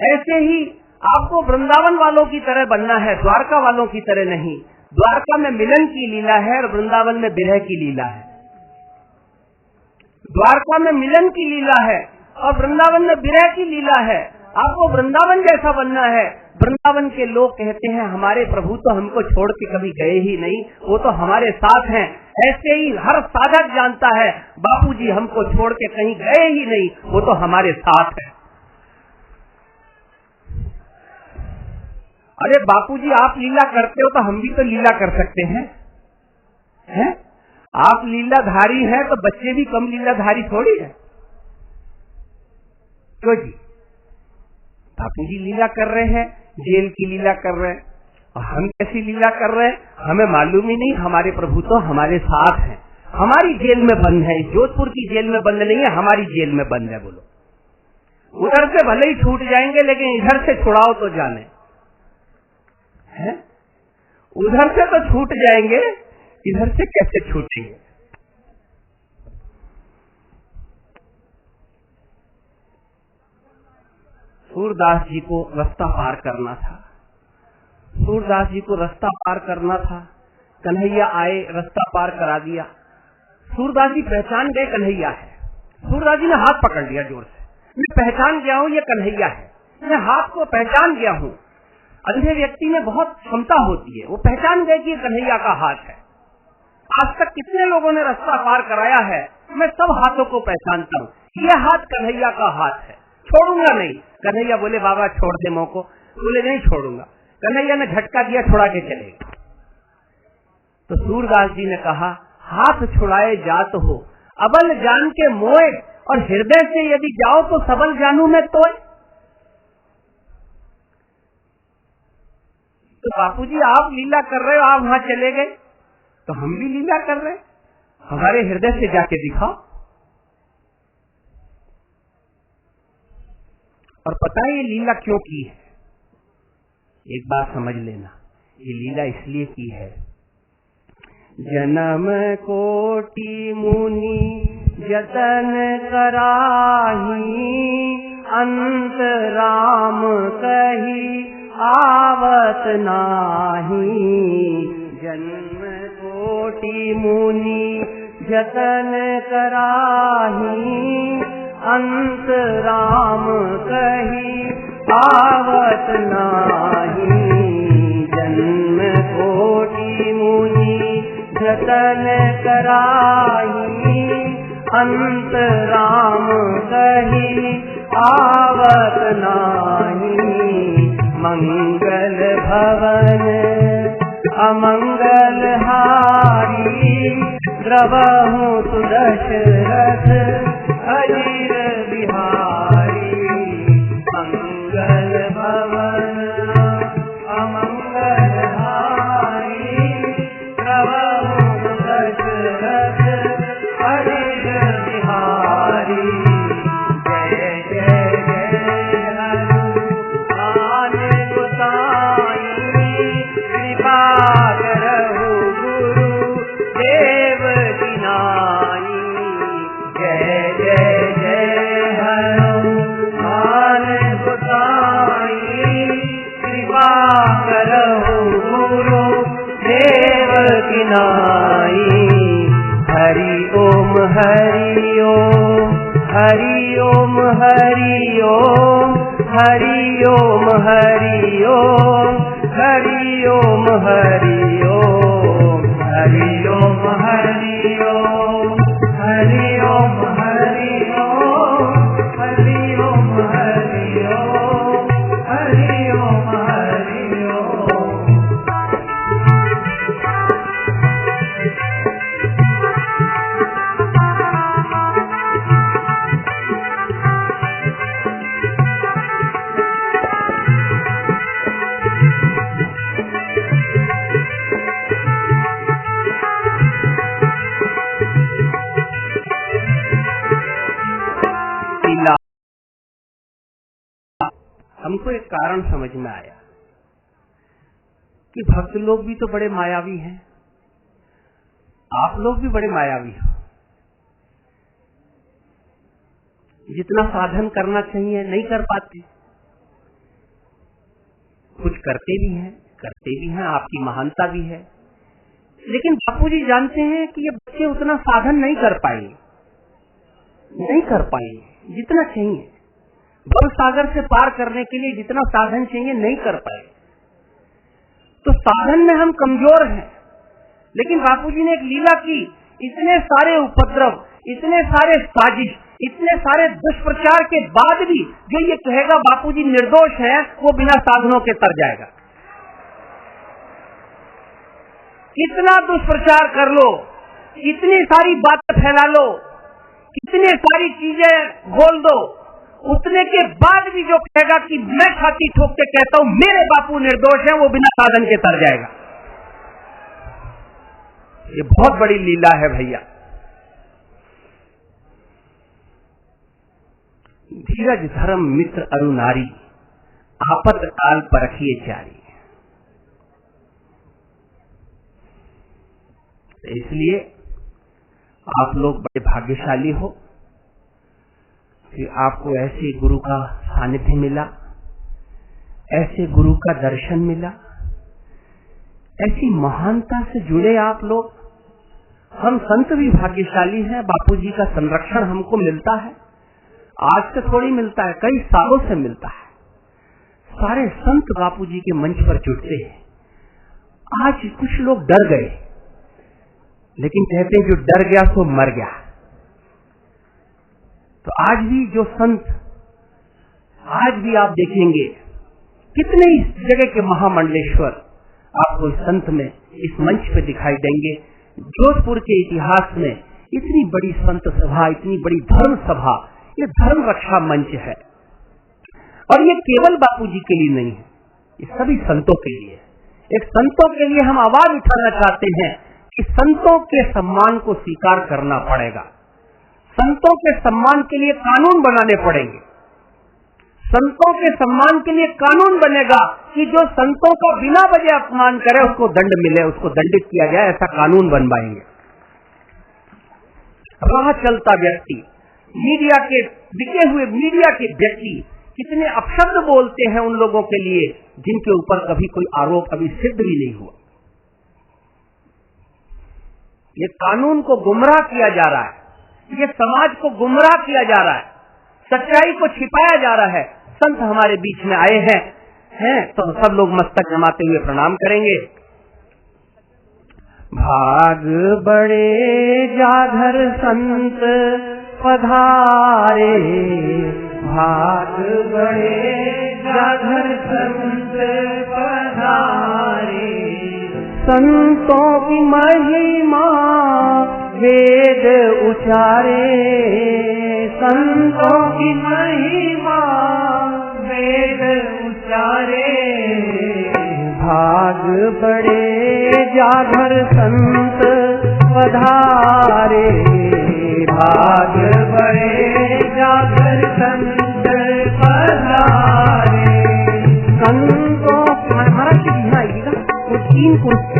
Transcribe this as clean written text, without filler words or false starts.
ऐसे ही आपको वृंदावन वालों की तरह बनना है, द्वारका वालों की तरह नहीं। द्वारका में मिलन की लीला है और वृंदावन में विरह की लीला है। द्वारका में मिलन की लीला है और वृंदावन में विरह की लीला है। आपको वृंदावन जैसा बनना है। वृंदावन के लोग कहते हैं हमारे प्रभु तो हमको छोड़ के कभी गए ही नहीं, वो तो हमारे साथ हैं। ऐसे ही हर साधक जानता है बापूजी हमको छोड़ के कहीं गए ही नहीं, वो तो हमारे साथ है। अरे बापूजी आप लीला करते हो तो हम भी तो लीला कर सकते हैं, हैं? आप लीलाधारी हैं तो बच्चे भी कम लीलाधारी थोड़ी है। क्यों जी? बापूजी लीला कर रहे हैं, जेल की लीला कर रहे हैं, और हम कैसी लीला कर रहे हैं हमें मालूम ही नहीं। हमारे प्रभु तो हमारे साथ हैं। हमारी जेल में बंद है, जोधपुर की जेल में बंद नहीं है, हमारी जेल में बंद है। बोलो उधर से भले ही छूट जाएंगे लेकिन इधर से छुड़ाओ तो जाने है। उधर से तो छूट जाएंगे, इधर से कैसे छूटेंगे? सूरदास जी को रास्ता पार करना था। सूरदास जी को रास्ता पार करना था। कन्हैया आए, रास्ता पार करा दिया। सूरदास जी पहचान गए कन्हैया है। सूरदास जी ने हाथ पकड़ लिया जोर से, मैं पहचान गया हूँ ये कन्हैया है, मैं हाथ को पहचान गया हूँ। अंधे व्यक्ति में बहुत क्षमता होती है, वो पहचान गए कि ये कन्हैया का हाथ है। आज तक कितने लोगों ने रास्ता पार कराया है, मैं सब हाथों को पहचानता हूँ। ये हाथ कन्हैया का हाथ है, छोड़ूंगा नहीं। कन्हैया बोले बाबा छोड़ दे मोको। बोले नहीं छोड़ूंगा। कन्हैया ने झटका दिया, छुड़ा के चले गए। तो सूरदास जी ने कहा हाथ छुड़ाए जात हो, अबल जान के मोए, और हृदय से यदि जाओ तो सबल जानू मैं तोय। तो बापूजी आप लीला कर रहे हो, आप वहां चले गए तो हम भी लीला कर रहे हैं, हमारे हृदय से जाके दिखाओ। और पता है ये लीला क्यों की है? एक बात समझ लेना, ये लीला इसलिए की है, जन्म कोटि मुनि जतन कराही, अंत राम कही आवत नाही। जन्म कोटि मुनि जतन कराही, अंत राम कही आवत नाही। जन्म कोटि मुनि जतन कराही, अंत राम कही आवत नाही। मंगल भवन अमंगल हारी, द्रवहु सुदशरथ अजीर बिहारी। मंगल भवन अमंगल हारी, द्रवहु सुदशरथ अजीर बिहारी। जय जय जय हनुमान गोसाई, कृपा करहु गुरु देव की नाई। जय जय जय हनुमान गोसाई, कृपा करहु गुरु देव की नाई। हरि ओम हरि ओम, हरि ओम हरि ओम, हरि ओम हरि ओम, हरि ओम हरि ओम, हरि ओम हरि ओम, हरि ओम हरि ओम, हरि ओम हरि ओम, हरि ओम हरि ओम। हमको एक कारण समझ में आया कि भक्त लोग भी तो बड़े मायावी हैं, आप लोग भी बड़े मायावी हो। जितना साधन करना चाहिए नहीं कर पाते, कुछ करते भी हैं, आपकी महानता भी है, लेकिन बापूजी जानते हैं कि ये बच्चे उतना साधन नहीं कर पाएंगे जितना चाहिए। भव सागर से पार करने के लिए जितना साधन चाहिए नहीं कर पाए। तो साधन में हम कमजोर हैं, लेकिन बापूजी ने एक लीला की। इतने सारे उपद्रव, इतने सारे साजिश, इतने सारे दुष्प्रचार के बाद भी जो ये कहेगा बापूजी निर्दोष है, वो बिना साधनों के तर जाएगा। कितना दुष्प्रचार कर लो, इतनी सारी बातें फैला लो, कितनी सारी चीजें बोल दो, उतने के बाद भी जो कहेगा कि मैं छाती ठोक के कहता हूं मेरे बापू निर्दोष हैं, वो बिना साधन के तर जाएगा। ये बहुत बड़ी लीला है भैया। धीरज धर्म मित्र अरु नारी, आपत काल परखिए जारी। इसलिए आप लोग बड़े भाग्यशाली हो कि आपको ऐसे गुरु का सानिध्य मिला, ऐसे गुरु का दर्शन मिला, ऐसी महानता से जुड़े आप लोग। हम संत भी भाग्यशाली हैं, बापूजी का संरक्षण हमको मिलता है। आज से थोड़ी मिलता है, कई सालों से मिलता है। सारे संत बापूजी के मंच पर जुटते हैं। आज कुछ लोग डर गए, लेकिन कहते हैं जो डर गया सो मर गया। तो आज भी जो संत, आज भी आप देखेंगे कितने इस जगह के महामंडलेश्वर आपको इस संत में, इस मंच पे दिखाई देंगे। जोधपुर के इतिहास में इतनी बड़ी संत सभा, इतनी बड़ी धर्म सभा, ये धर्म रक्षा मंच है। और ये केवल बापूजी के लिए नहीं है, ये सभी संतों के लिए। एक संतों के लिए हम आवाज उठाना चाहते हैं कि संतों के सम्मान को स्वीकार करना पड़ेगा। संतों के सम्मान के लिए कानून बनाने पड़ेंगे। संतों के सम्मान के लिए कानून बनेगा कि जो संतों का बिना वजह अपमान करे उसको दंड मिले, उसको दंडित किया जाए, ऐसा कानून बनवाएंगे। राह चलता व्यक्ति, मीडिया के बिके हुए मीडिया के व्यक्ति कितने अपशब्द बोलते हैं उन लोगों के लिए जिनके ऊपर कभी कोई आरोप अभी सिद्ध भी नहीं हुआ। ये कानून को गुमराह किया जा रहा है, ये समाज को गुमराह किया जा रहा है, सच्चाई को छिपाया जा रहा है। संत हमारे बीच में आए हैं तो सब लोग मस्तक नमाते हुए प्रणाम करेंगे। भाग बड़े जाधर संत पधारे, भाग बड़े जाधर संत पधारे। संतों की महिमा वेद उचारे, संतों की महिमा वेद उचारे। भाग बड़े जाधर संत पधारे, भाग बड़े जाधर संत पधारे। संतों महाराज जी आइएगा, वो 3 कुर्सी